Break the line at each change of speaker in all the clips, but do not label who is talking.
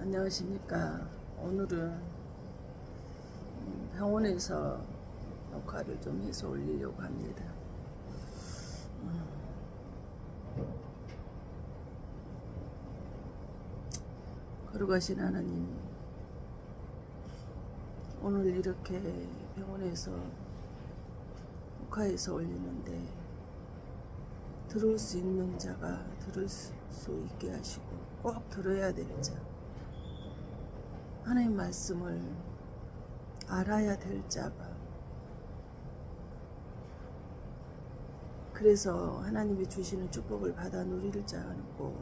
안녕하십니까. 오늘은 병원에서 녹화를 좀 해서 올리려고 합니다. 거룩하신 하나님, 오늘 이렇게 병원에서 녹화해서 올리는데 들을 수 있는 자가 들을 수 있게 하시고 꼭 들어야 될 자, 하나님 말씀을 알아야 될 자가, 그래서 하나님이 주시는 축복을 받아 누릴 자는 꼭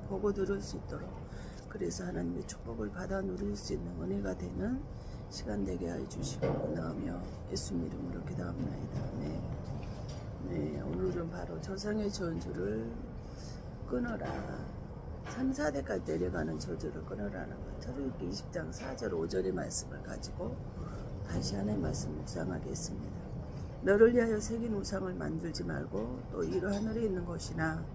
보고 들을 수 있도록, 그래서 하나님의 축복을 받아 누릴 수 있는 은혜가 되는 시간 되게 해주시고 나오며 예수님 이름으로 기도합니다. 네, 오늘은 바로 조상의 저주를 끊어라, 3, 4대까지 내려가는 저주를 끊으라는 것, 출애굽기 20장 4절 5절의 말씀을 가지고 다시 하나의 말씀 묵상하겠습니다. 너를 위하여 새긴 우상을 만들지 말고, 또 이로 하늘에 있는 것이나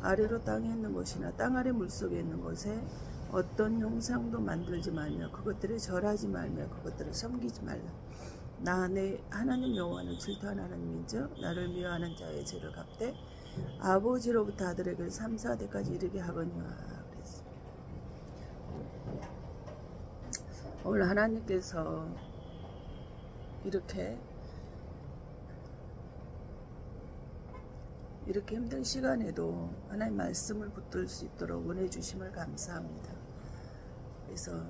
아래로 땅에 있는 것이나 땅 아래 물속에 있는 것에 어떤 형상도 만들지 말며 그것들에 절하지 말며 그것들을 섬기지 말라. 나 내 하나님 여호와는 질투하는 하나님인즉 나를 미워하는 자의 죄를 갚되 아버지로부터 아들에게 3, 4대까지 이르게 하거니와 그랬습니다. 오늘 하나님께서 이렇게 힘든 시간에도 하나님 말씀을 붙들 수 있도록 은혜 주심을 감사합니다. 그래서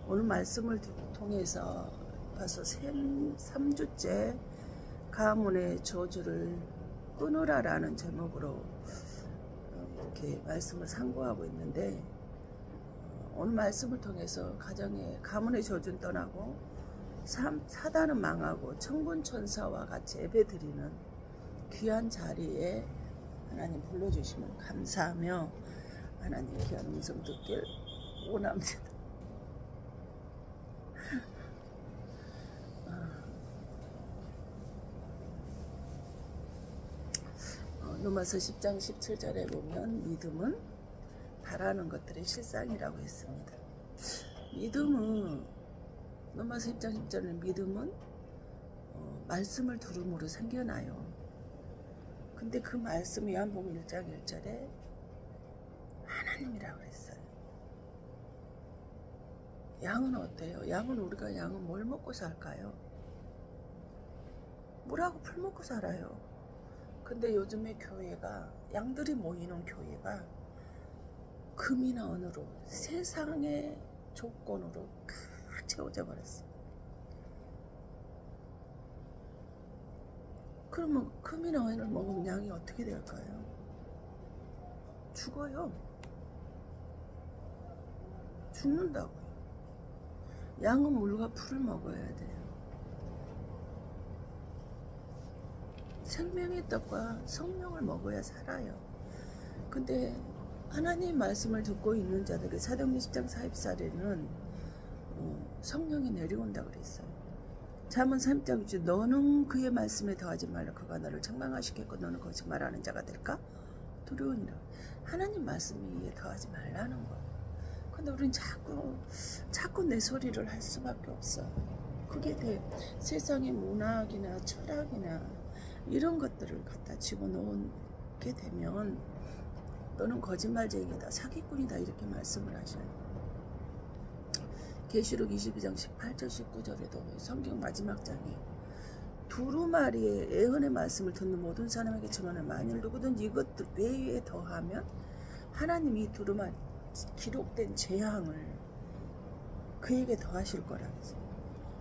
오늘 말씀을 통해서 벌써 3주째 가문의 저주를 끊으라라는 제목으로 이렇게 말씀을 상고하고 있는데, 오늘 말씀을 통해서 가정의 가문의 저주는 떠나고 사단은 망하고 천군천사와 같이 예배드리는 귀한 자리에 하나님 불러주시면 감사하며 하나님 귀한 음성 듣길 원합니다. 로마서 10장 17절에 보면 믿음은 바라는 것들의 실상이라고 했습니다. 믿음은, 로마서 10장 10절에 믿음은 말씀을 들음으로 생겨나요. 근데 그 말씀이 요한복음 1장 1절에 하나님이라고 했어요. 양은 어때요? 양은 뭘 먹고 살까요? 물하고 풀 먹고 살아요. 근데 요즘에 교회가, 양들이 모이는 교회가 금이나 은으로, 세상의 조건으로 다 채워져 버렸어요. 그러면 금이나 은을 먹으면 양이 어떻게 될까요? 죽어요. 죽는다고요. 양은 물과 풀을 먹어야 돼요. 생명의 떡과 성령을 먹어야 살아요. 근데 하나님 말씀을 듣고 있는 자들에게 사도행전 10장 44절에는 성령이 내려온다고 그랬어요. 잠언 3장 6절 너는 그의 말씀에 더하지 말라. 그가 너를 책망하시겠고 너는 거짓말하는 자가 될까? 두려우니라. 하나님 말씀에 더하지 말라는 거예요. 근데 우린 자꾸 내 소리를 할 수밖에 없어. 그게 세상의 문학이나 철학이나 이런 것들을 갖다 집어넣게 되면 너는 거짓말쟁이다, 사기꾼이다, 이렇게 말씀을 하셔요. 계시록 22장 18절 19절에도 성경 마지막 장에 두루마리의 예언의 말씀을 듣는 모든 사람에게 증언하는, 만일 누구든 이것들 외에 더하면 하나님이 두루마리 기록된 재앙을 그에게 더하실 거라 했어요.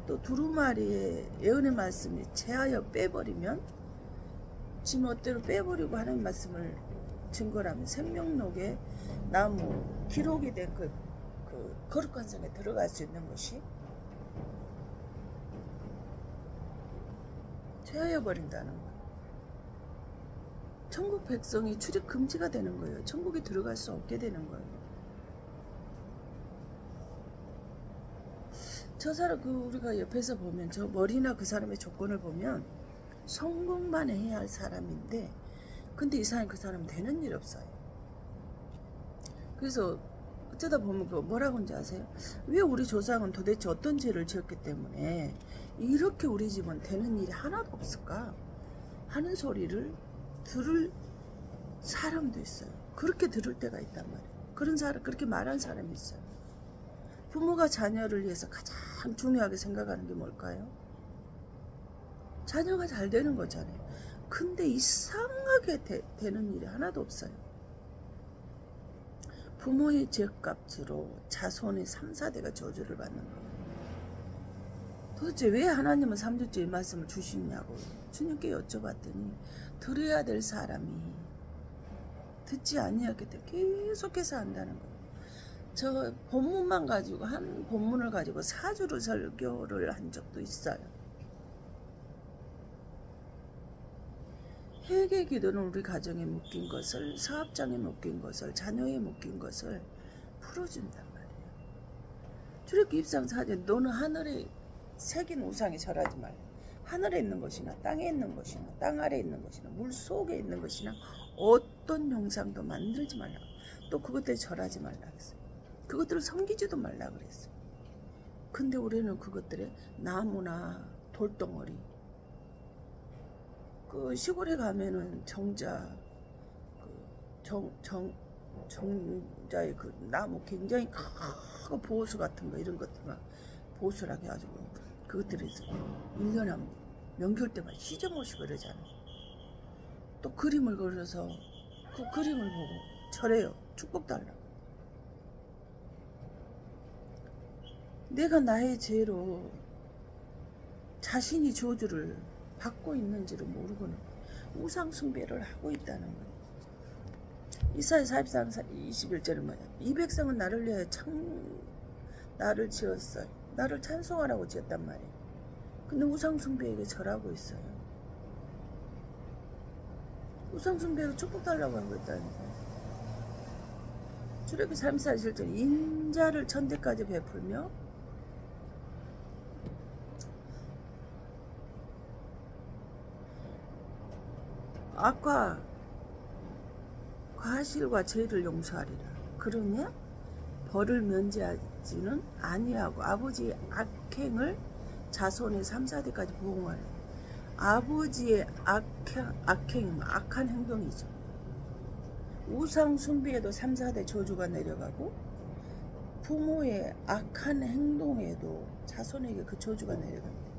또 두루마리의 예언의 말씀이 제하여 빼버리면 지 멋대로 빼버리고 하는 말씀을 증거라면 생명록에 나무 기록이 된 그 거룩한 성에 들어갈 수 있는 것이 제하여 버린다는 거예요. 천국 백성이 출입 금지가 되는 거예요. 천국에 들어갈 수 없게 되는 거예요. 저 사람, 우리가 옆에서 보면 저 머리나 그 사람의 조건을 보면 성공만 해야 할 사람인데 근데 이상하게 그 사람은 되는 일 없어요. 그래서 어쩌다 보면 그 뭐라고 하는지 아세요? 왜 우리 조상은 도대체 어떤 죄를 지었기 때문에 이렇게 우리 집은 되는 일이 하나도 없을까 하는 소리를 들을 사람도 있어요. 그렇게 들을 때가 있단 말이에요. 그런 사람, 그렇게 말하는 사람이 있어요. 부모가 자녀를 위해서 가장 중요하게 생각하는 게 뭘까요? 자녀가 잘 되는 거잖아요. 근데 이상하게 되는 일이 하나도 없어요. 부모의 죄값으로 자손의 3, 4대가 저주를 받는 거예요. 도대체 왜 하나님은 3주째 이 말씀을 주시냐고 주님께 여쭤봤더니 들어야 될 사람이 듣지 아니하기 때문에 계속해서 한다는 거예요. 저 본문만 가지고 한 본문을 가지고 4주를 설교를 한 적도 있어요. 회개 기도는 우리 가정에 묶인 것을, 사업장에 묶인 것을, 자녀에 묶인 것을 풀어준단 말이에요. 출애굽기 24장 4절 너는 하늘에 새긴 우상에 절하지 말라. 하늘에 있는 것이나 땅에 있는 것이나 땅 아래에 있는 것이나 물 속에 있는 것이나 어떤 형상도 만들지 말라. 또 그것들에 절하지 말라 그랬어요. 그것들을 섬기지도 말라 그랬어요. 근데 우리는 그것들에 나무나 돌덩어리, 그 시골에 가면은 정자의 그 나무 굉장히 크고 보호수 같은 거 이런 것들만 보호수라 해가지고 그것들에서 1년에 한 명절 때만 시저모시고 그러잖아요. 또 그림을 그려서 그 그림을 보고 절해요. 축복 달라고. 내가 나의 죄로 자신이 저주를 받고 있는지를 모르고는 우상 숭배를 하고 있다는 거예요. 이사야 44장 21절은 뭐야? 이 백성은 나를 위해 나를 지었어요. 나를 찬송하라고 지었단 말이에요. 근데 우상 숭배에게 절하고 있어요. 우상 숭배로 축복 달라고 하고 있다니까요. 출애굽기 34절 인자를 천대까지 베풀며 악과 과실과 죄를 용서하리라. 그러냐 벌을 면제하지는 아니하고 아버지의 악행을 자손의 3, 4대까지 보응하래. 아버지의 악행은 악한 행동이죠. 우상 숭배에도 3, 4대 저주가 내려가고 부모의 악한 행동에도 자손에게 그 저주가 내려갑니다.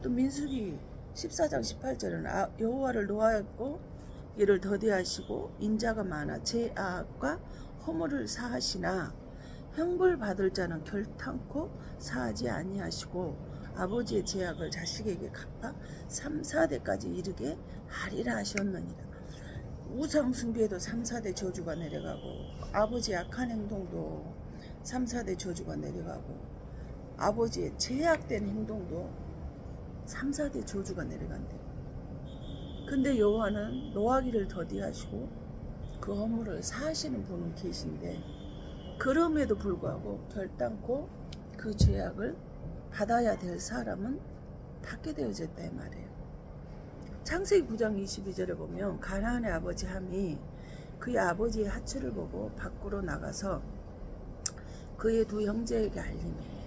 또 민수기 14장 18절은 여호와를 노하고 이를 더디하시고 인자가 많아 죄악과 허물을 사하시나 형벌 받을 자는 결탄코 사하지 아니하시고 아버지의 죄악을 자식에게 갚아 3, 4대까지 이르게 하리라 하셨느니라. 우상 숭배에도 3, 4대 저주가 내려가고 아버지의 악한 행동도 3, 4대 저주가 내려가고 아버지의 죄악된 행동도 3, 4대 저주가 내려간대요. 근데 여호와는 노하기를 더디하시고 그 허물을 사하시는 분은 계신데 그럼에도 불구하고 결단코 그 죄악을 받아야 될 사람은 받게 되어졌다 이 말이에요. 창세기 9장 22절에 보면 가나안의 아버지 함이 그의 아버지의 하체를 보고 밖으로 나가서 그의 두 형제에게 알림해.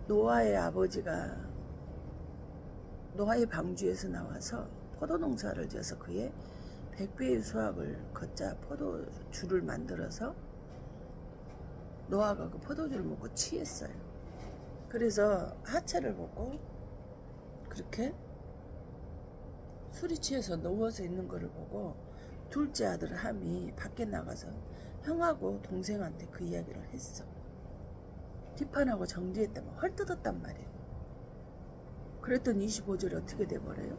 노아의 아버지가 노아의 방주에서 나와서 포도농사를 지어서 그의 100배의 수확을 걷자 포도주를 만들어서 노아가 그 포도주를 먹고 취했어요. 그래서 하체를 보고 그렇게 술이 취해서 누워서 있는 것을 보고 둘째 아들 함이 밖에 나가서 형하고 동생한테 그 이야기를 했어. 비판하고 정죄했다면 헐뜯었단 말이에요. 그랬더니 25절에 어떻게 돼버려요?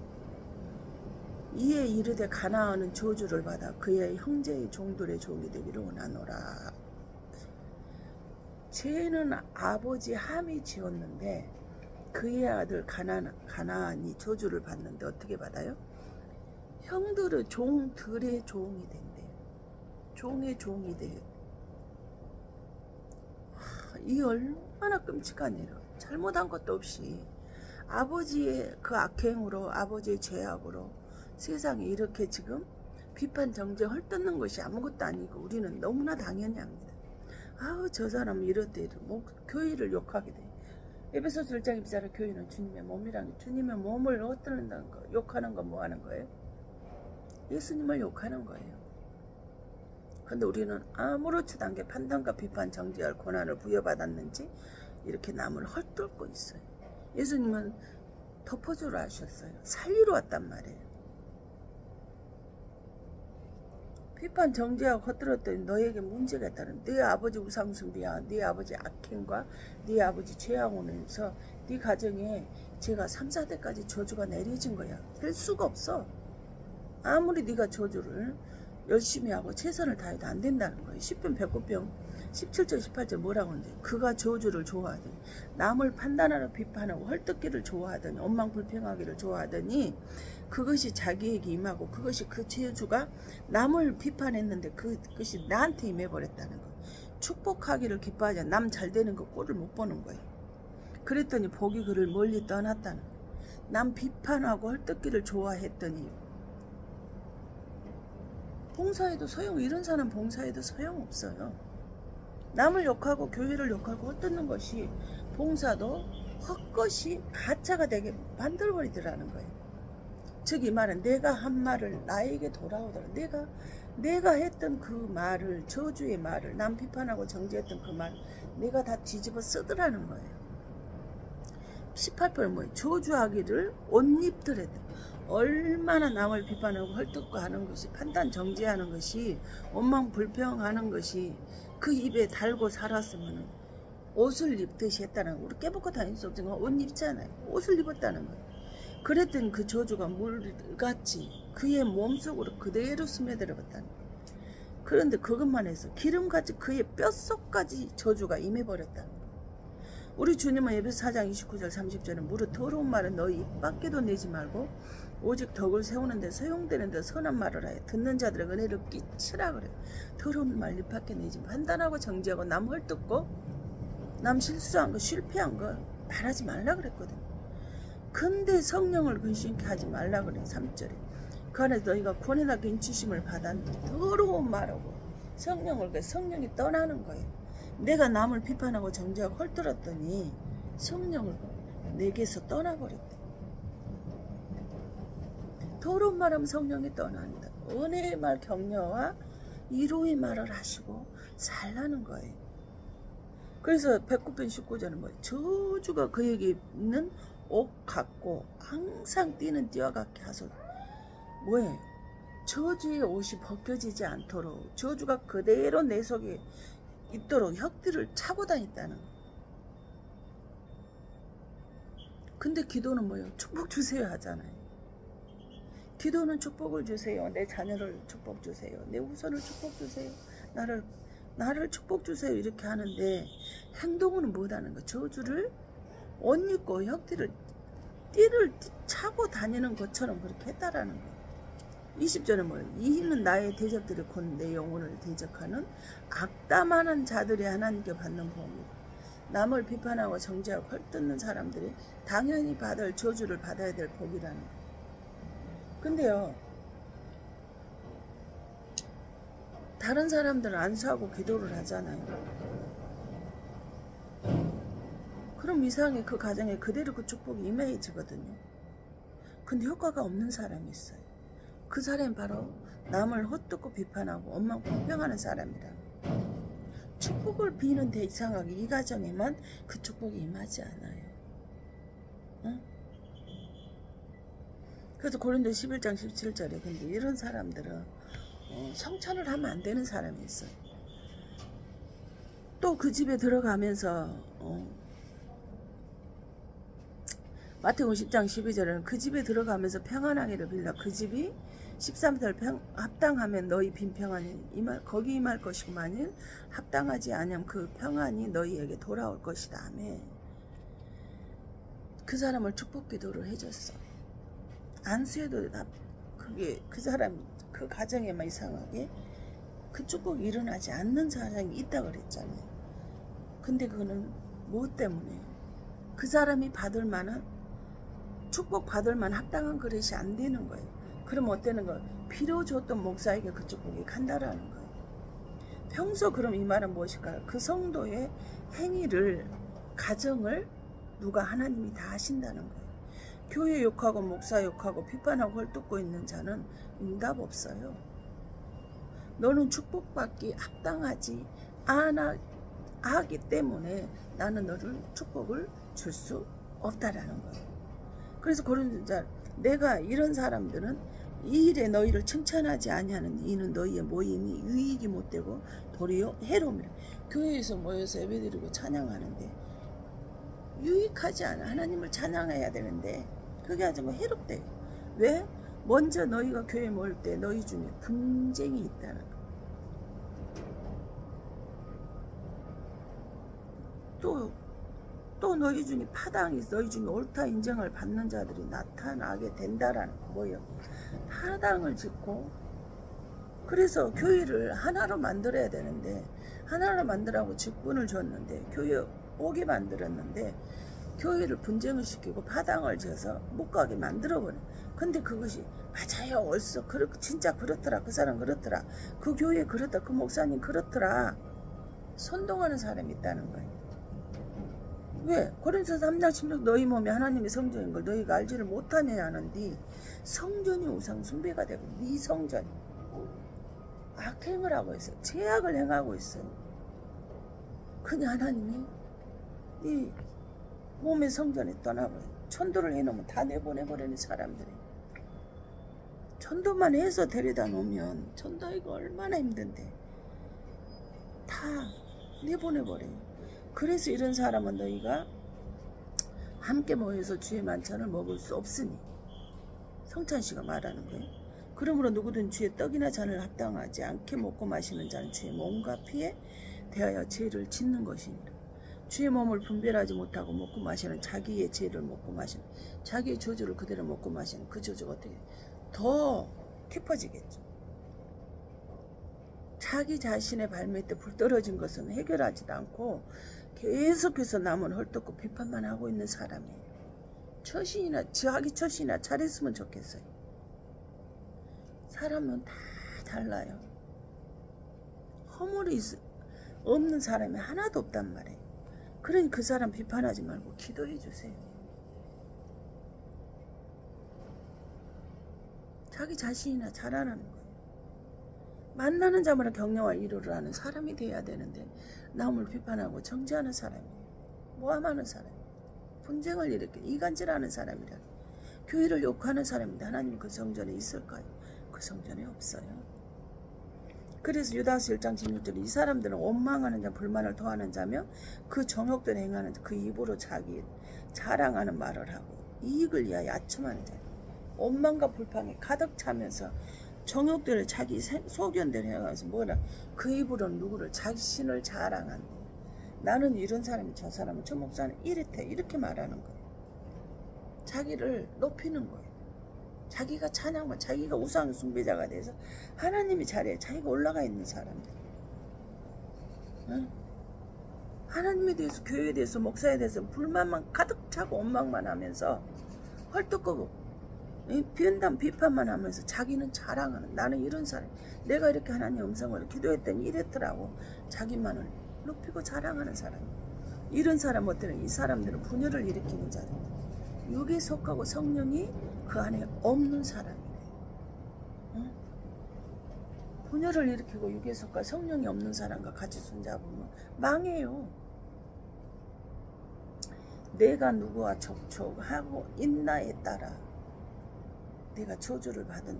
이에 이르되 가나안은 저주를 받아 그의 형제의 종들의 종이 되기를 원하노라. 죄는 아버지 함이 지었는데 그의 아들 가나안이 저주를 받는데 어떻게 받아요? 형들의 종들의 종이 된대요. 종의 종이 돼요. 이 얼마나 끔찍한 일이에요. 잘못한 것도 없이 아버지의 그 악행으로 아버지의 죄악으로 세상에 이렇게 지금 비판 정죄 헐뜯는 것이 아무것도 아니고 우리는 너무나 당연히 합니다. 아우 저 사람은 이렇대 뭐 교회를 욕하게 돼. 에베소서 1장 24절 교회는 주님의 몸이라는 게 주님의 몸을 헛들는다는 거. 욕하는 건 뭐 하는 거예요? 예수님을 욕하는 거예요. 근데 우리는 아무렇지도 않게 판단과 비판 정죄할 권한을 부여받았는지 이렇게 남을 헐뜯고 있어요. 예수님은 덮어주러 하셨어요. 살리러 왔단 말이에요. 비판 정죄하고 헛들었더니 너에게 문제가 있다는 네 아버지 우상숭배와 네 아버지 악행과 네 아버지 죄악으로서 네 가정에 제가 3, 4대까지 저주가 내려진 거야. 될 수가 없어. 아무리 네가 저주를 열심히 하고 최선을 다해도 안 된다는 거예요. 10병 109병 17절 18절 뭐라고 하는데 그가 저주를 좋아하더니 남을 판단하러 비판하고 헐뜯기를 좋아하더니 원망불평하기를 좋아하더니 그것이 자기에게 임하고 그것이 그 저주가 남을 비판했는데 그것이 나한테 임해버렸다는 거예요. 축복하기를 기뻐하지 남 잘되는 거 꼴을 못 보는 거예요. 그랬더니 복이 그를 멀리 떠났다는 거예요. 남 비판하고 헐뜯기를 좋아했더니 봉사해도 이런 사람 봉사해도 소용없어요. 남을 욕하고 교회를 욕하고 헛뜯는 것이 봉사도 헛것이 가짜가 되게 만들어버리더라는 거예요. 즉 이 말은 내가 한 말을 나에게 돌아오더라. 내가 했던 그 말을 저주의 말을 남 비판하고 정죄했던 그 말을 내가 다 뒤집어 쓰더라는 거예요. 18번 뭐예요? 저주하기를 옷 입더랬다. 얼마나 남을 비판하고 헐뜯고 하는 것이 판단 정죄하는 것이 원망불평하는 것이 그 입에 달고 살았으면 옷을 입듯이 했다는 거예요. 우리 깨벗고 다닐 수 없지만 옷 입잖아요. 옷을 입었다는 거예요. 그랬더니 그 저주가 물같이 그의 몸속으로 그대로 스며들어갔다는 거예요. 그런데 그것만 해서 기름같이 그의 뼛속까지 저주가 임해버렸다는 거예요. 우리 주님은 에베소 4장 29절 30절에 무릇 더러운 말은 너희 입 밖에도 내지 말고 오직 덕을 세우는데 소용되는데 선한 말을 하여 듣는 자들의 은혜를 끼치라 그래요. 더러운 말 입 밖에 내지 판단하고 정죄하고 남 헐뜯고 남 실수한 거 실패한 거 말하지 말라 그랬거든. 근데 성령을 근심케 하지 말라 그래. 3절에 그 안에서 너희가 권해나 인치심을 받았는데 더러운 말하고 성령이 떠나는 거예요. 내가 남을 비판하고 정죄하고 헐뜯었더니 성령을 내게서 떠나버렸대. 더러운 말하면 성령이 떠난다. 은혜의 말 격려와 위로의 말을 하시고 살라는 거예요. 그래서 109편 19절은 뭐예요? 저주가 그에게 있는 옷 같고 항상 뛰는 띠와 같게 하소서. 뭐예요? 저주의 옷이 벗겨지지 않도록 저주가 그대로 내 속에 있도록 혁띠를 차고 다녔다는 거예요. 근데 기도는 뭐예요? 축복 주세요 하잖아요. 기도는 축복을 주세요. 내 자녀를 축복 주세요. 내 후손을 축복 주세요. 나를 축복 주세요. 이렇게 하는데 행동은 못하는 거. 저주를 옷 입고 혁띠를 띠를 차고 다니는 것처럼 그렇게 했다라는 거예요. 20절에 뭐예요? 이는 나의 대적들이 곧 내 영혼을 대적하는 악담하는 자들이 하나님께 받는 복이다. 남을 비판하고 정죄하고 헐뜯는 사람들이 당연히 받을 저주를 받아야 될 복이라는 거예요. 근데요, 다른 사람들은 안수하고 기도를 하잖아요. 그럼 이상하게 그 가정에 그대로 그 축복이 임해지거든요. 근데 효과가 없는 사람이 있어요. 그 사람이 바로 남을 헛뜯고 비판하고 원망불평하는 사람이라. 축복을 비는데 이상하게 이 가정에만 그 축복이 임하지 않아요. 응? 그래서 고린도 11장 17절에 근데 이런 사람들은 성찬을 하면 안 되는 사람이 있어요. 또 그 집에 들어가면서 마태복음 10장 12절에는 그 집에 들어가면서 평안하기를 빌라. 그 집이 13절 합당하면 너희 빈 평안이 거기 임할 것이고 만일 합당하지 아니하면 그 평안이 너희에게 돌아올 것이다. 아멘. 그 사람을 축복 기도를 해줬어. 안수해도 그게 그 사람 그 가정에만 이상하게 그 축복이 일어나지 않는 사람이 있다고 그랬잖아요. 근데 그거는 무엇 때문에 그 사람이 받을 만한 축복 받을 만한 합당한 그릇이 안 되는 거예요. 그럼 어때는 거? 필요 줬던 목사에게 그 축복이 간다라는 거예요. 평소 그럼 이 말은 무엇일까요? 그 성도의 행위를, 가정을 누가 하나님이 다 하신다는 거예요. 교회 욕하고 목사 욕하고 비판하고 헐뜯고 있는 자는 응답 없어요. 너는 축복받기 합당하지 하기 때문에 나는 너를 축복을 줄 수 없다라는 거예요. 그래서 그런 자, 내가 이런 사람들은 이 일에 너희를 칭찬하지 아니하는 이는 너희의 모임이 유익이 못되고 도리어 해로움이라. 교회에서 모여서 예배드리고 찬양하는데 유익하지 않아. 하나님을 찬양해야 되는데 그게 아주 뭐 해롭대요. 왜? 먼저 너희가 교회에 모일 때 너희 중에 분쟁이 있다는 거. 또 너희 중에 파당이, 너희 중에 옳다 인정을 받는 자들이 나타나게 된다라는 거. 뭐예요? 파당을 짓고, 그래서 교회를 하나로 만들어야 되는데, 하나로 만들라고 직분을 줬는데, 교회 오게 만들었는데, 교회를 분쟁을 시키고 파당을 지어서 못 가게 만들어버려. 근데 그것이 맞아요, 옳소, 진짜 그렇더라, 그 사람 그렇더라, 그 교회 그렇다, 그 목사님 그렇더라, 선동하는 사람이 있다는 거예요. 왜? 고린도서 3장 16 너희 몸이 하나님의 성전인 걸 너희가 알지를 못하느냐 하는데, 성전이 우상 숭배가 되고 네 성전이 악행을 하고 있어요. 죄악을 행하고 있어요. 그냥 하나님이 네 몸의 성전에 떠나버려요. 천도를 해놓으면 다 내보내버리는 사람들이. 천도만 해서 데려다 놓으면 천도하기가 얼마나 힘든데 다 내보내버려요. 그래서 이런 사람은 너희가 함께 모여서 주의 만찬을 먹을 수 없으니, 성찬씨가 말하는 거예요. 그러므로 누구든 주의 떡이나 잔을 합당하지 않게 먹고 마시는 자는 주의 몸과 피에 대하여 죄를 짓는 것이니라. 주의 몸을 분별하지 못하고 먹고 마시는 자기의 죄를 먹고 마시는, 자기의 저주를 그대로 먹고 마시는 그 저주가 어떻게 더 깊어지겠죠. 자기 자신의 발밑에 불 떨어진 것은 해결하지도 않고 계속해서 남은 헐뜯고 비판만 하고 있는 사람이에요. 자기 처신이나 잘했으면 좋겠어요. 사람은 다 달라요. 허물이 없는 사람이 하나도 없단 말이에요. 그러니 그 사람 비판하지 말고 기도해 주세요. 자기 자신이나 잘하라는 거예요. 만나는 자마다 격려와 위로를 하는 사람이 돼야 되는데 남을 비판하고 정죄하는 사람이에요. 모함하는 사람이에요. 분쟁을 일으켜 이간질하는 사람이라. 교회를 욕하는 사람인데 하나님 그 성전에 있을까요? 그 성전에 없어요. 그래서 유다서 1장 16절 이 사람들은 원망하는 자, 불만을 토하는 자며 그 정욕대로 행하는 자, 그 입으로 자기 자랑하는 말을 하고 이익을 위하여 아첨하는 자, 원망과 불평에 가득 차면서 정욕대로 자기 소견대로 해가서 뭐라, 그 입으로는 누구를 자신을 자랑한다. 나는 이런 사람이, 저 사람은, 저 목사는 이렇대, 이렇게 말하는 거예요. 자기를 높이는 거예요. 자기가 찬양만, 자기가 우상 숭배자가 돼서 하나님이 잘해, 자기가 올라가 있는 사람들. 응? 하나님에 대해서, 교회에 대해서, 목사에 대해서 불만만 가득 차고 원망만 하면서 헐떡거고 비은담 비판만 하면서 자기는 자랑하는, 나는 이런 사람, 내가 이렇게 하나님 음성을 기도했더니 이랬더라고, 자기만을 높이고 자랑하는 사람. 이런 사람 어때요? 이 사람들은 분열을 일으키는 자들, 육에 속하고 성령이 그 안에 없는 사람이래. 응? 분열을 일으키고 육에 속하고 성령이 없는 사람과 같이 손잡으면 망해요. 내가 누구와 접촉하고 있나에 따라 내가 저주를 받은,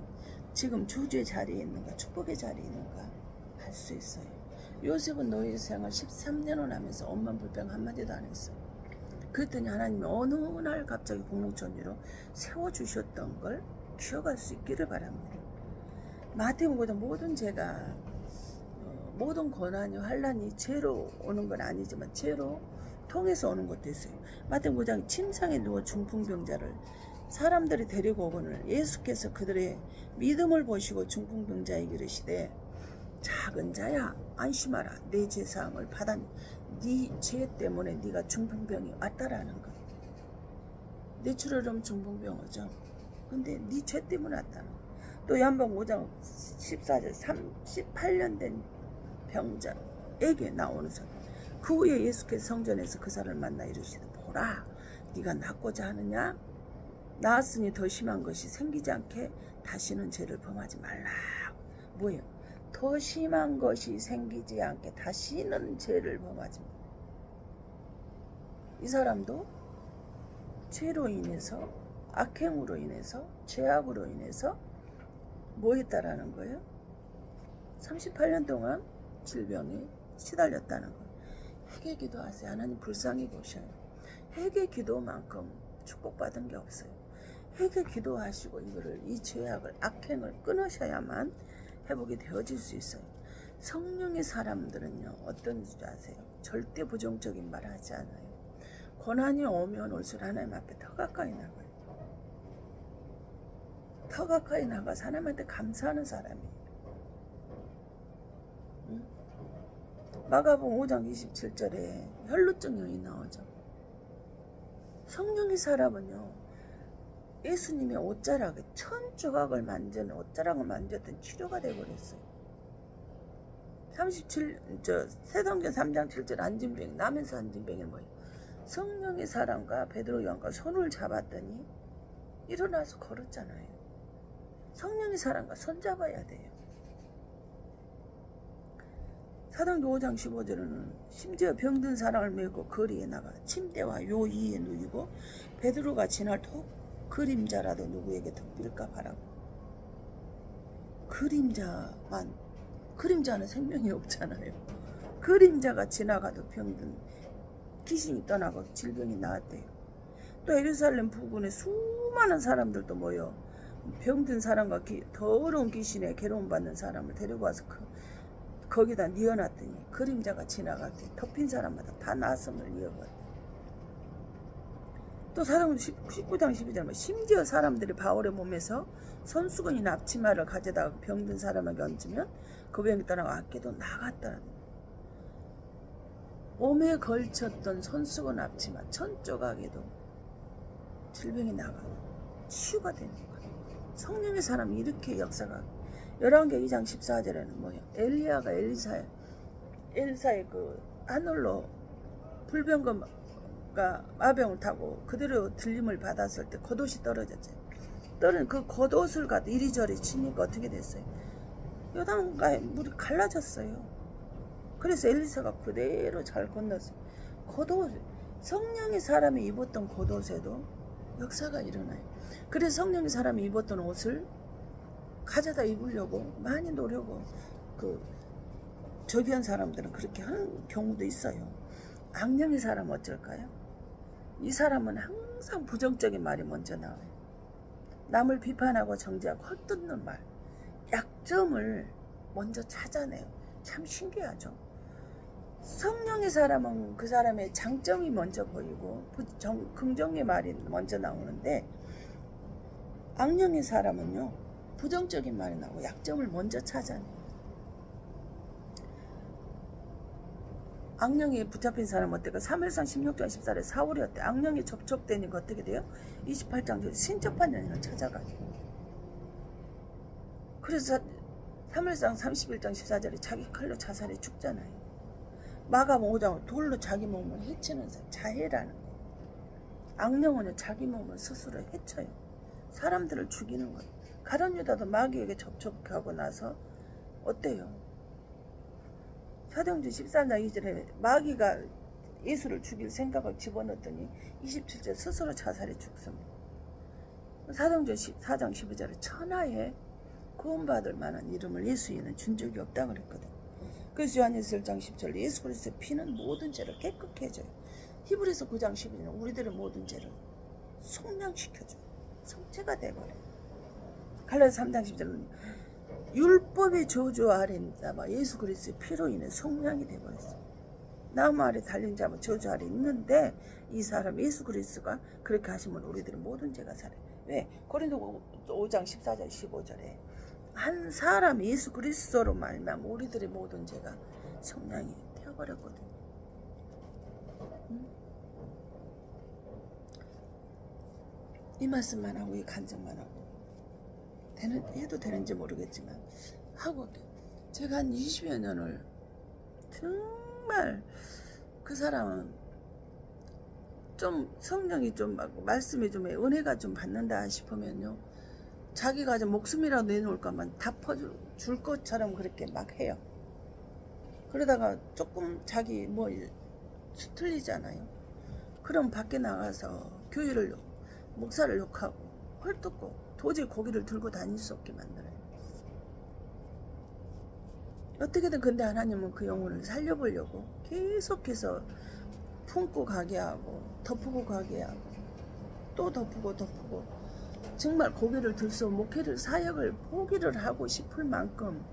지금 저주의 자리에 있는가 축복의 자리에 있는가 알 수 있어요. 요셉은 노예 생활 13년을 하면서 엄만 불평 한마디도 안 했어. 그랬더니 하나님이 어느 날 갑자기 공무천지로 세워주셨던 걸 기억할 수 있기를 바랍니다. 마태복음 모든 죄가, 모든 고난이 환난이 죄로 오는 건 아니지만 죄로 통해서 오는 것도 있어요. 마태복음 9장 침상에 누워 중풍병자를 사람들이 데리고 오거늘 예수께서 그들의 믿음을 보시고 중풍병자에게 이르시되 작은 자야 안심하라, 내 죄사함을 받았니. 네 죄 때문에 네가 중풍병이 왔다라는 거야. 뇌출혈하면 중풍병 오죠. 근데 네 죄 때문에 왔다는 거야. 또 요한복음 5장 14절 38년 된 병자에게 나오는 소리. 그 후에 예수께서 성전에서 그 사람을 만나 이르시되 보라 네가 낫고자 하느냐? 나았으니 더 심한 것이 생기지 않게 다시는 죄를 범하지 말라. 뭐예요? 더 심한 것이 생기지 않게 다시는 죄를 범하지 말라. 이 사람도 죄로 인해서, 악행으로 인해서, 죄악으로 인해서 뭐 했다라는 거예요? 38년 동안 질병에 시달렸다는 거예요. 회개 기도하세요. 하나님 불쌍히 보셔요. 회개 기도만큼 축복받은 게 없어요. 회개 기도하시고 이 죄악을, 악행을 끊으셔야만 회복이 되어질 수 있어요. 성령의 사람들은요, 어떤 줄 아세요? 절대 부정적인 말 하지 않아요. 고난이 오면 올수록 하나님 앞에 더 가까이 나가요. 더 가까이 나가서 하나님한테 감사하는 사람이에요. 응? 마가복음 5장 27절에 혈루증 여인이 나오죠. 성령의 사람은요, 예수님의 옷자락에 천조각을 옷자락을 만졌던 치료가 되어버렸어요. 사도행전 3장 7절 안진병, 나면서 안진병이 뭐예요? 성령의 사람과 베드로 요한과 손을 잡았더니 일어나서 걸었잖아요. 성령의 사람과 손잡아야 돼요. 사도행전 5장 15절에는 심지어 병든 사람을 메고 거리에 나가 침대와 요 위에 누이고 베드로가 지날 톡 그림자라도 누구에게 덮일까 바라고. 그림자는 생명이 없잖아요. 그림자가 지나가도 병든 귀신이 떠나고 질병이 나았대요. 또 예루살렘 부근에 수많은 사람들도 모여 병든 사람과 더러운 귀신에 괴로움받는 사람을 데리고 와서 거기다 뉘어놨더니 그림자가 지나갈 때 덮인 사람마다 다 나았음을 이어갔대요. 또 사도행전 19장 12절 심지어 사람들이 바울의 몸에서 손수건이나 앞치마를 가져다가 병든 사람에게 얹으면 그 병이 떠나고 악기도 나갔다는 거예요. 몸에 걸쳤던 손수건 앞치마 천조각에도 질병이 나가고 치유가 되는 거예요. 성령의 사람이 이렇게 역사가. 열왕기하 2장 14절에는 뭐예요? 엘리야가 엘사의 그 하늘로 불병거가 마병을 타고 그대로 들림을 받았을 때 겉옷이 떨어졌죠. 떨어진 그 겉옷을 가도 이리저리 치니까 어떻게 됐어요? 요단강에 물이 갈라졌어요. 그래서 엘리사가 그대로 잘 건넜어요. 겉옷, 성령의 사람이 입었던 겉옷에도 역사가 일어나요. 그래서 성령의 사람이 입었던 옷을 가져다 입으려고 많이 노려고 저변 사람들은 그렇게 하는 경우도 있어요. 악령의 사람은 어쩔까요? 이 사람은 항상 부정적인 말이 먼저 나와요. 남을 비판하고 정죄하고 헛뜯는 말, 약점을 먼저 찾아내요. 참 신기하죠. 성령의 사람은 그 사람의 장점이 먼저 보이고 긍정의 말이 먼저 나오는데, 악령의 사람은요 부정적인 말이 나오고 약점을 먼저 찾아내요. 악령이 붙잡힌 사람은 어때요? 사무엘상 16장 14절에 사울이 어때? 악령이 접촉되니까 어떻게 돼요? 28장 신접한 여인을 찾아가지고. 그래서 사무엘상 31장 14절에 자기 칼로 자살해 죽잖아요. 마가복음 5장 돌로 자기 몸을 해치는 자해라는 거예요. 악령은 자기 몸을 스스로 해쳐요. 사람들을 죽이는 거예요. 가룟 유다도 마귀에게 접촉하고 나서 어때요? 사도행전 13장 2절에 마귀가 예수를 죽일 생각을 집어넣었더니 27절 스스로 자살해 죽습니다. 사도행전 4장 12절에 천하에 구원받을 만한 이름을 예수에는 준 적이 없다고 그랬거든. 그래서 요한일서 1장 10절 예수 그리스도의 피는 모든 죄를 깨끗게 해줘요. 히브리서 9장 12절은 우리들의 모든 죄를 속량시켜줘요. 성체가 돼버려요. 갈라디아서 3장 10절은 율법의 저주 아래입니다. 예수 그리스도의 피로 인해 속량이 돼버렸어요. 나무 아래 달린 자면 저주 아래 있는데 이 사람 예수 그리스도가 그렇게 하시면 우리들은 모든 죄가 살아요. 왜? 고린도 5장 14절 15절에 한 사람 예수 그리스도로 말미암아 우리들의 모든 죄가 속량이 되어버렸거든. 이 말씀만 하고 이 간증만 하고 해도 되는지 모르겠지만 하고 제가 한 20여 년을 정말 그 사람은 좀 성령이 좀 말씀이 좀 은혜가 좀 받는다 싶으면요, 자기가 좀 목숨이라도 내놓을 것만 다 퍼줄 것처럼 그렇게 막 해요. 그러다가 조금 자기 뭐 틀리잖아요. 그럼 밖에 나가서 교회를 목사를 욕하고 헐뜯고 도저히 고기를 들고 다닐 수 없게 만들어요. 어떻게든 근데 하나님은 그 영혼을 살려보려고 계속해서 품고 가게 하고 덮고 가게 하고 또 덮고 정말 고개를 들서 목회를 사역을 포기를 하고 싶을 만큼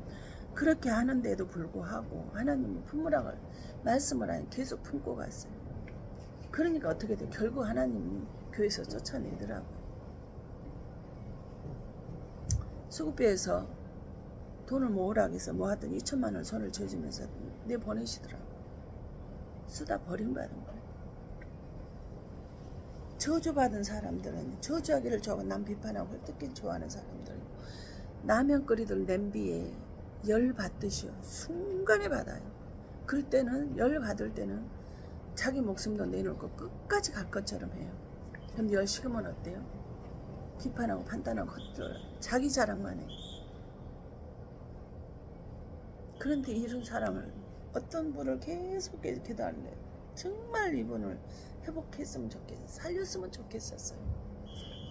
그렇게 하는데도 불구하고 하나님은 품으라고 말씀을 계속 품고 갔어요. 그러니까 어떻게 돼? 결국 하나님이 교회에서 쫓아내더라고요. 수급비에서 돈을 모으라고 해서 모았던 2천만 원을 손을 쥐어주면서 내보내시더라고요. 쓰다 버림받은 거예요. 저주받은 사람들은 저주하기를 좋아하고 남 비판하고 헐뜯기 좋아하는 사람들은 라면 끓이던 냄비에 열 받듯이요. 순간에 받아요. 그럴 때는 열 받을 때는 자기 목숨도 내놓을 거 끝까지 갈 것처럼 해요. 그럼 열 식으면 어때요? 비판하고 판단하고 헛들 자기 자랑만 해. 그런데 이런 사람을 어떤 분을 계속 기도하는데 정말 이분을 회복했으면 좋겠어요. 살렸으면 좋겠었어요.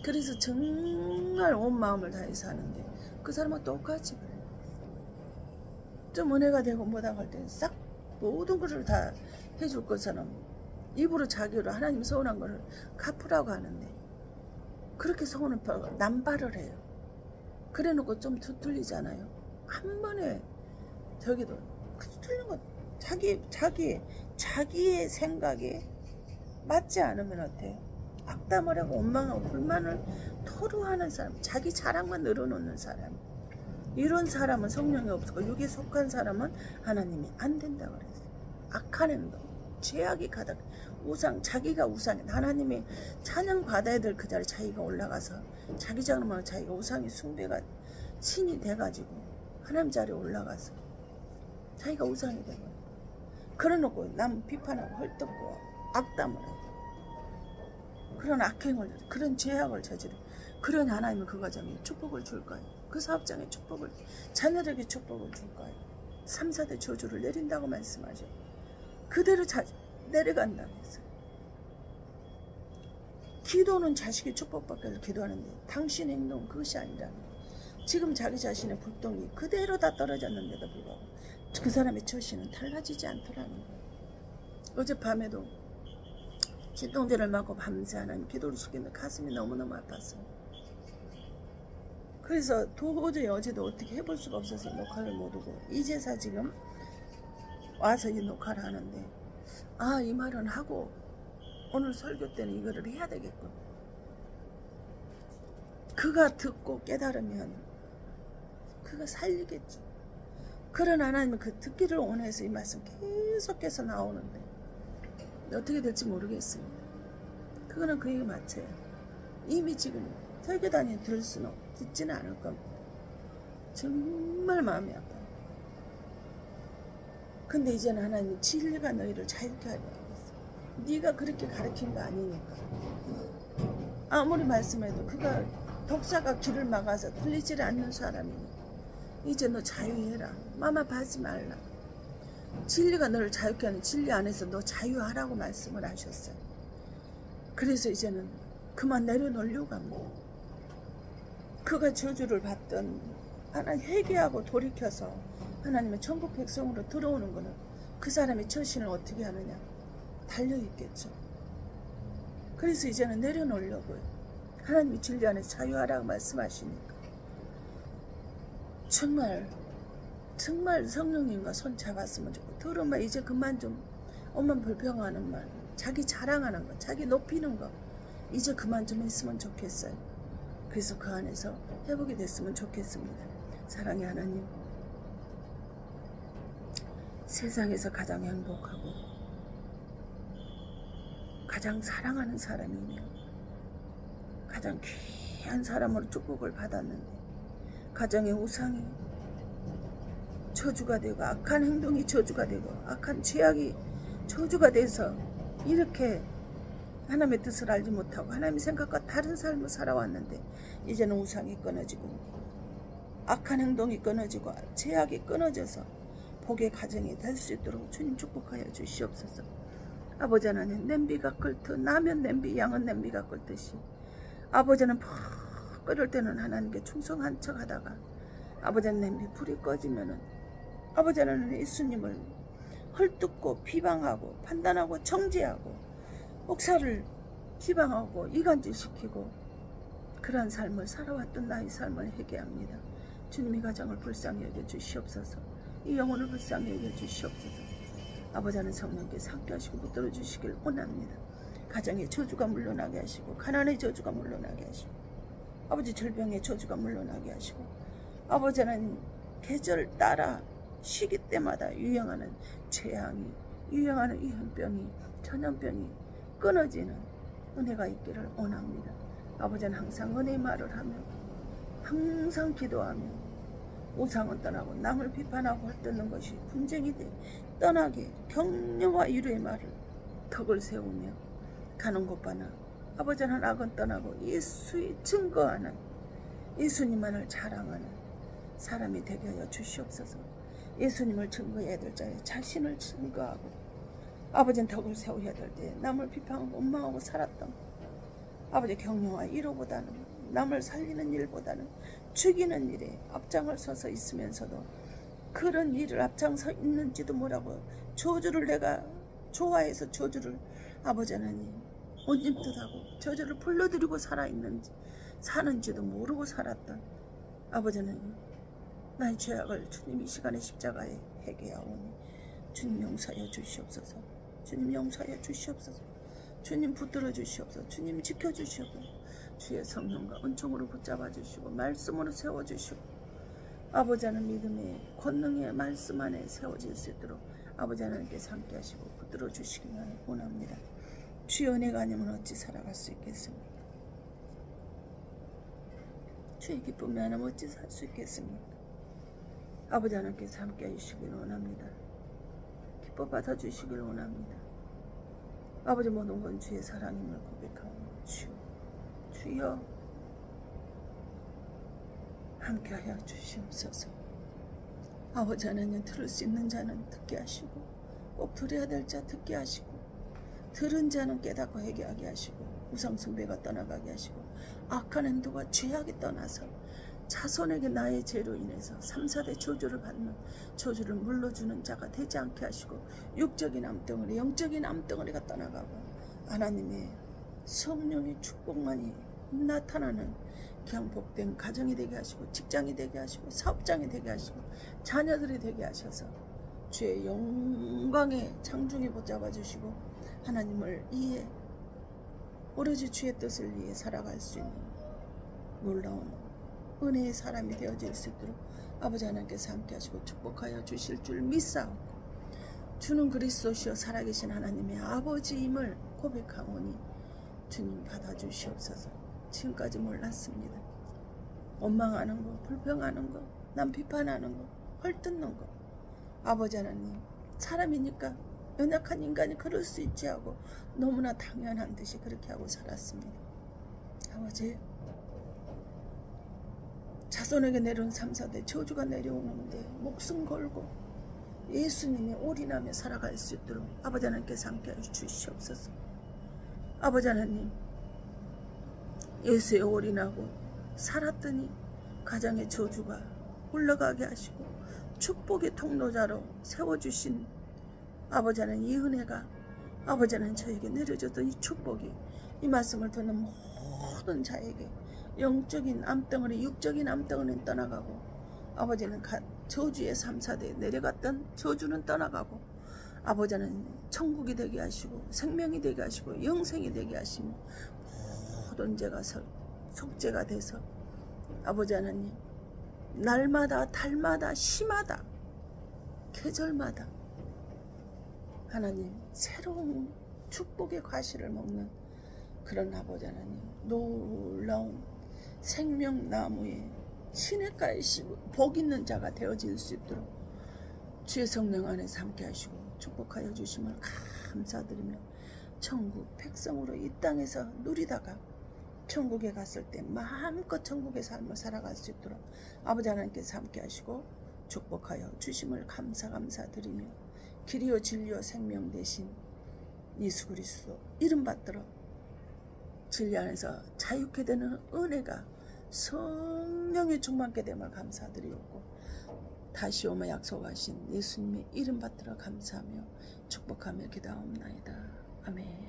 그래서 정말 온 마음을 다해서 하는데 그 사람은 똑같이 그래요. 좀 은혜가 되고 뭐다 할 때는 싹 모든 것을 다 해줄 것처럼 입으로 자기로 하나님 서운한 것을 갚으라고 하는데 그렇게 서운을 남발을 해요. 그래 놓고 좀 두틀리잖아요. 한 번에 저기도 틀린 거 자기의 생각에 맞지 않으면 어때요? 악담을 하고 원망하고 불만을 토로하는 사람, 자기 자랑만 늘어놓는 사람, 이런 사람은 성령이 없고 육에 속한 사람은 하나님이 안 된다고 그랬어요. 악한 행동, 죄악이 가득, 우상, 자기가 우상이 하나님이 찬양 받아야 될 그 자리에 자기가 올라가서 자기 자랑만 자기가 우상이 숭배가 신이 돼가지고 하나님 자리에 올라가서 자기가 우상이 되고 그래놓고 남 비판하고 헐뜯고 악담을 하고 그런 악행을 그런 죄악을 저지르 그런 하나님은 그 과정에 축복을 줄 거예요. 그 사업장에 축복을 자녀에게 축복을 줄 거예요. 3, 4대 저주를 내린다고 말씀하죠. 그대로 내려간다고 했어요. 기도는 자식의 축복받기 위해서 기도하는데 당신의 행동은 그것이 아니라는 거예요. 지금 자기 자신의 불똥이 그대로 다 떨어졌는데도 불구하고 그 사람의 처신은 달라지지 않더라는 거예요. 어젯밤에도 진통제를 맞고 밤새 하나님 기도를 시키는데 가슴이 너무너무 아팠어요. 그래서 도저히 어제도 어떻게 해볼 수가 없어서 녹화를 못 오고 이제서 지금 와서 이 녹화를 하는데 아, 이 말은 하고 오늘 설교 때는 이거를 해야 되겠군. 그가 듣고 깨달으면 그가 살리겠지. 그런 하나님은 그 듣기를 원해서 이 말씀 계속해서 나오는데 어떻게 될지 모르겠습니다. 그거는 그 얘기 맞아요. 이미 지금 설교단이 들을 수는 듣지는 않을 겁니다. 정말 마음이 아파요. 근데 이제는 하나님이 진리가 너희를 자유케 하려 하고 있어. 네가 그렇게 가르친 거 아니니까. 아무리 말씀해도 그가 독사가 길을 막아서 들리지 않는 사람이니 이제 너 자유해라. 마마 받지 말라. 진리가 너를 자유케 하는 진리 안에서 너 자유하라고 말씀을 하셨어요. 그래서 이제는 그만 내려놓으려고 합니다. 그가 저주를 받던 하나님 회개하고 돌이켜서 하나님의 천국 백성으로 들어오는 것은 그 사람의 처신을 어떻게 하느냐 달려있겠죠. 그래서 이제는 내려놓으려고요. 하나님이 진리 안에서 자유하라고 말씀하시니까 정말 성령님과 손 잡았으면 좋고 들으면 이제 그만 좀 엄만 불평하는 말, 자기 자랑하는 거, 자기 높이는 거 이제 그만 좀 했으면 좋겠어요. 그래서 그 안에서 회복이 됐으면 좋겠습니다. 사랑의 하나님, 세상에서 가장 행복하고 가장 사랑하는 사람이며 가장 귀한 사람으로 축복을 받았는데 가정의 우상이 저주가 되고 악한 행동이 저주가 되고 악한 죄악이 저주가 돼서 이렇게 하나님의 뜻을 알지 못하고 하나님의 생각과 다른 삶을 살아왔는데 이제는 우상이 끊어지고 악한 행동이 끊어지고 죄악이 끊어져서 복의 가정이 될 수 있도록 주님 축복하여 주시옵소서. 아버지 하나님, 냄비가 끓듯 나면 냄비 양은 냄비가 끓듯이 아버지는 퍽 끓을 때는 하나님께 충성한 척 하다가 아버지는 냄비 불이 꺼지면은 아버지 하나님 예수님을 헐뜯고 비방하고 판단하고 정죄하고 목사를 비방하고 이간질시키고 그런 삶을 살아왔던 나의 삶을 회개합니다. 주님 이 가정을 불쌍히 여겨 주시옵소서. 이 영혼을 불쌍히 여겨 주시옵소서. 아버지 하나님 성령께서 함께 하시고 붙들어 주시길 원합니다. 가정의 저주가 물러나게 하시고 가난의 저주가 물러나게 하시고 아버지 질병의 저주가 물러나게 하시고 아버지 하나님 계절 따라 시기 때마다 유행하는 재앙이 유행하는 유행병이 전염병이 끊어지는 은혜가 있기를 원합니다. 아버지는 항상 은혜의 말을 하며 항상 기도하며 우상은 떠나고 남을 비판하고 헐뜯는 것이 분쟁이 돼 떠나게 격려와 위로의 말을 덕을 세우며 가는 곳마다 아버지는 악은 떠나고 예수의 증거하는 예수님만을 자랑하는 사람이 되게 하여 주시옵소서. 예수님을 증거해야 될 자에 자신을 증거하고 아버지는 덕을 세워야 될 때 남을 비판하고 원망하고 살았던 아버지 격려와 위로보다는 남을 살리는 일보다는 죽이는 일에 앞장을 서서 있으면서도 그런 일을 앞장서 있는지도 모르고 저주를 내가 좋아해서 저주를 아버지 하나님 온님 뜻하고 저주를 불러들이고 살아있는지 사는지도 모르고 살았던 아버지 하나님 나의 죄악을 주님 이 시간에 십자가에 회개하오니 주님 용서하여 주시옵소서. 주님 용서하여 주시옵소서. 주님 붙들어 주시옵소서. 주님 지켜 주시옵소서. 주의 성령과 은총으로 붙잡아 주시고 말씀으로 세워 주시고 아버지 하나님 믿음의 권능의 말씀 안에 세워질 수 있도록 아버지 하나님께서 함께 하시고 붙들어 주시기를 원합니다. 주의 은혜가 아니면 어찌 살아갈 수 있겠습니까? 주의 기쁨이 아니면 어찌 살 수 있겠습니까? 아버지 하나님께서 함께 해주시기를 원합니다. 기뻐 받아주시기를 원합니다. 아버지 모든 건 주의 사랑임을 고백하고 주여 함께하여 주시옵소서. 아버지 하나님 들을 수 있는 자는 듣게 하시고 꼭 들어야 될 자 듣게 하시고 들은 자는 깨닫고 회개하게 하시고 우상숭배가 떠나가게 하시고 악한 행동과 죄악이 떠나서 자손에게 나의 죄로 인해서 3, 4대 저주를 받는 저주를 물러주는 자가 되지 않게 하시고 육적인 암덩어리 영적인 암덩어리가 떠나가고 하나님의 성령의 축복만이 나타나는 그냥 복된 가정이 되게 하시고 직장이 되게 하시고 사업장이 되게 하시고 자녀들이 되게 하셔서 주의 영광의 창중에 붙잡아 주시고 하나님을 이해 오로지 주의 뜻을 위해 살아갈 수 있는 놀라운 은혜의 사람이 되어질 수 있도록 아버지 하나님께서 함께 하시고 축복하여 주실 줄 믿사옵고 주는 그리스도시요 살아계신 하나님의 아버지임을 고백하오니 주님 받아주시옵소서. 지금까지 몰랐습니다. 원망하는 거, 불평하는 거, 남 비판하는 거, 헐뜯는 거 아버지 하나님 사람이니까 연약한 인간이 그럴 수 있지 하고 너무나 당연한 듯이 그렇게 하고 살았습니다. 아버지 자손에게 내려온 3, 4대 저주가 내려오는데 목숨 걸고 예수님이 올인하며 살아갈 수 있도록 아버지 하나님께서 함께 해주시옵소서. 아버지 하나님 예수에 올인하고 살았더니 가정의 저주가 올라가게 하시고 축복의 통로자로 세워주신 아버지 하나님 이 은혜가 아버지 하나님 저에게 내려줬던 이 축복이 이 말씀을 듣는 모든 자에게 영적인 암덩어리 육적인 암덩어리는 떠나가고 아버지는 저주의 3, 4대에 내려갔던 저주는 떠나가고 아버지는 천국이 되게 하시고 생명이 되게 하시고 영생이 되게 하시며 모든 죄가 속죄가 돼서 아버지 하나님 날마다 달마다 시마다 계절마다 하나님 새로운 축복의 과실을 먹는 그런 아버지 하나님 놀라운 생명나무의 시냇가에 복 있는 자가 되어질 수 있도록 주의 성령 안에서 함께 하시고 축복하여 주심을 감사드리며 천국 백성으로 이 땅에서 누리다가 천국에 갔을 때 마음껏 천국의 삶을 살아갈 수 있도록 아버지 하나님께서 함께 하시고 축복하여 주심을 감사드리며 길이요 진리요 생명 되신 예수 그리스도 이름 받들어 진리 안에서 자유케 되는 은혜가 성령의 충만케 됨을 감사드리옵고 다시 오며 약속하신 예수님의 이름 받들어 감사하며 축복하며 기도하옵나이다. 아멘.